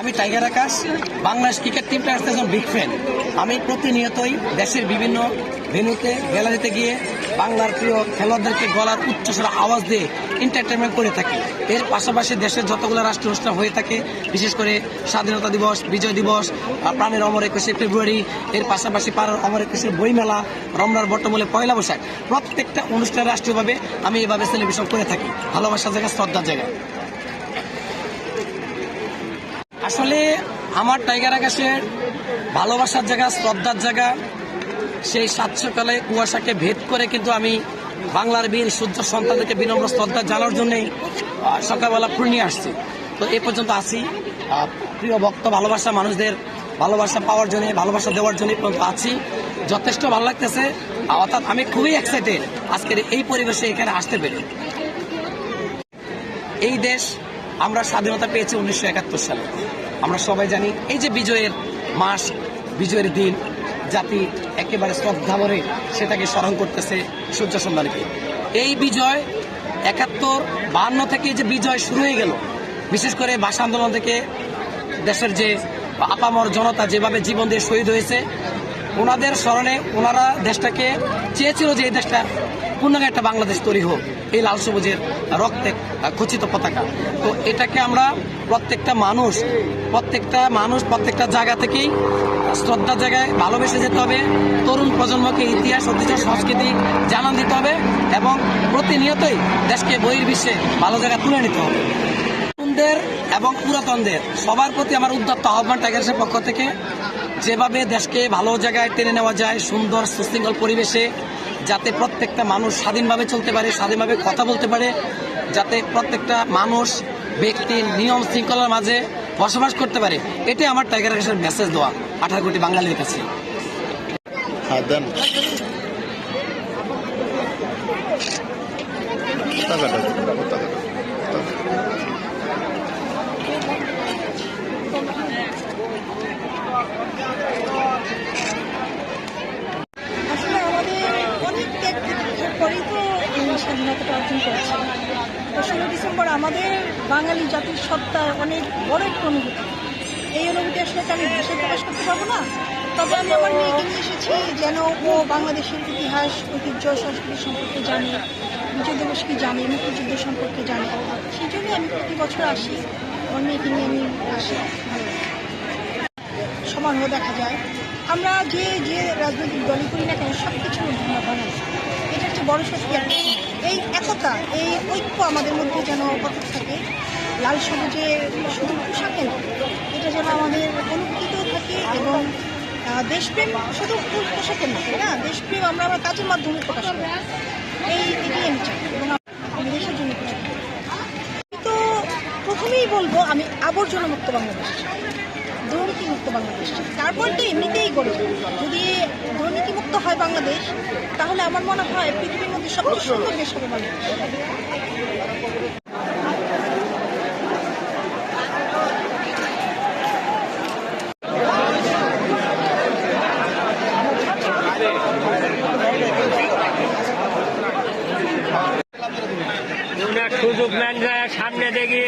আমি টাইগার আকাশ, বাংলাদেশ ক্রিকেট টিমটা আসতে একজন বিগ ফ্যান। আমি প্রতিনিয়তই দেশের বিভিন্ন ভেন্যুতে গ্যালারিতে গিয়ে বাংলার প্রিয় খেলোয়াড়দেরকে গলার উচ্চস্বর আওয়াজ দিয়ে এন্টারটেনমেন্ট করে থাকি। এর পাশাপাশি দেশের যতগুলো রাষ্ট্রীয় অনুষ্ঠান হয়ে থাকে, বিশেষ করে স্বাধীনতা দিবস, বিজয় দিবস, প্রাণের অমর 21শে ফেব্রুয়ারি, এর পাশাপাশি পাড়ার অমর 21শে বইমেলা, রমনার বটমূলে পয়লা বৈশাখ, প্রত্যেকটা অনুষ্ঠান রাষ্ট্রীয়ভাবে আমি এভাবে সেলিব্রেশন করে থাকি। ভালোবাসার জায়গা, শ্রদ্ধার জায়গা। আসলে আমার টাইগার আকাশের ভালোবাসার জায়গা, শ্রদ্ধার জায়গা, সেই সাত সকালে কুয়াশাকে ভেদ করে কিন্তু আমি বাংলার বীর সূর্য সন্তানদেরকে বিনম্র শ্রদ্ধা জানার জন্যই সকালবেলা ফুল নিয়ে আসছি। তো এ পর্যন্ত আছি, প্রিয় ভক্ত ভালোবাসা মানুষদের ভালোবাসা পাওয়ার জন্য, ভালোবাসা দেওয়ার জন্য পর্যন্ত আছি। যথেষ্ট ভালো লাগতেছে, অর্থাৎ আমি খুবই এক্সাইটেড আজকের এই পরিবেশে এখানে আসতে পেরে। এই দেশ আমরা স্বাধীনতা পেয়েছি 1971 সালে। আমরা সবাই জানি এই যে বিজয়ের মাস, বিজয়ের দিন, জাতি একেবারে শ্রদ্ধা ভরে সেটাকে স্মরণ করতেছে সূর্য সন্ধানকে। এই বিজয় 71-52 থেকে যে বিজয় শুরু হয়ে গেল, বিশেষ করে ভাষা আন্দোলন থেকে দেশের যে আপামর জনতা যেভাবে জীবন দিয়ে শহীদ হয়েছে, ওনাদের স্মরণে ওনারা দেশটাকে চেয়েছিল যে এই দেশটা পূর্ণাঙ্গ একটা বাংলাদেশ তৈরি হোক, এই লাল সবুজের রক্তে খচিত পতাকা। তো এটাকে আমরা প্রত্যেকটা মানুষ প্রত্যেকটা জায়গা থেকেই শ্রদ্ধার জায়গায় ভালোবেসে যেতে হবে। তরুণ প্রজন্মকে ইতিহাস, ঐতিহ্য, সংস্কৃতি জানান দিতে হবে এবং প্রতিনিয়তই দেশকে বহির্বিশ্বে ভালো জায়গায় তুলে নিতে হবে। তরুণদের এবং পুরাতনদের সবার প্রতি আমার উদ্যত্ত আহ্বান টাইগার্সের পক্ষ থেকে, যেভাবে দেশকে ভালো জায়গায় টেনে নেওয়া যায় সুন্দর সুশৃঙ্খল পরিবেশে, যাতে প্রত্যেকটা মানুষ স্বাধীনভাবে চলতে পারে, স্বাধীনভাবে কথা বলতে পারে, যাতে প্রত্যেকটা মানুষ ব্যক্তি নিয়ম শৃঙ্খলার মাঝে বসবাস করতে পারে, এটাই আমার টাইগার আকাশের মেসেজ দেওয়া 18 কোটি বাঙালির কাছে। স্বাধীনতাটা অর্জন করেছে। 16 ডিসেম্বর আমাদের বাঙালি জাতির সত্তার অনেক বড় একটা অনুভূতি। এই অনুভূতি আসলে আমি ভাষায় প্রকাশ করতে পারবো না, তবে আমি আমার মেয়েকে নিয়ে এসেছি যেন ও বাংলাদেশের ইতিহাস, ঐতিহ্য, সংস্কৃতি সম্পর্কে জানে, বিজয় দিবস কি জানে, মুক্তিযুদ্ধ সম্পর্কে জানে। সেই জন্যই আমি প্রতি বছর আসি, আমার মেয়েকে নিয়ে আমি আসি। সমারোহ দেখা যায়, আমরা যে রাজনৈতিক দলই করি না কেন সব কিছুর মধ্যে আমরা বাঙালি। এটা হচ্ছে বড় শক্তি। এই একতা, এই ঐক্য আমাদের মধ্যে যেন অটুট থাকে। লাল সবুজে শুধু পোশাকে না, এটা যেন আমাদের অনুভূতিতেও থাকে এবং দেশপ্রেম শুধু পোশাকের না, তাই না? দেশপ্রেম আমরা আমার কাজের মাধ্যমে প্রকাশ করি। এটাই আমি চাই এবং আমি দেশের জন্য কিছু। তো প্রথমেই বলবো আমি আবর্জনা মুক্ত বাংলাদেশ, দুর্নীতিমুক্ত বাংলাদেশ। তারপর তো এমনিতেই গড়ে যদি দুর্নীতিমুক্ত হয় বাংলাদেশ, তাহলে আমার মনে হয় পৃথিবীর মধ্যে সবচেয়ে সুন্দর দেশ হবে বাংলাদেশ। সুযোগ নেন যায় সামনে দেখি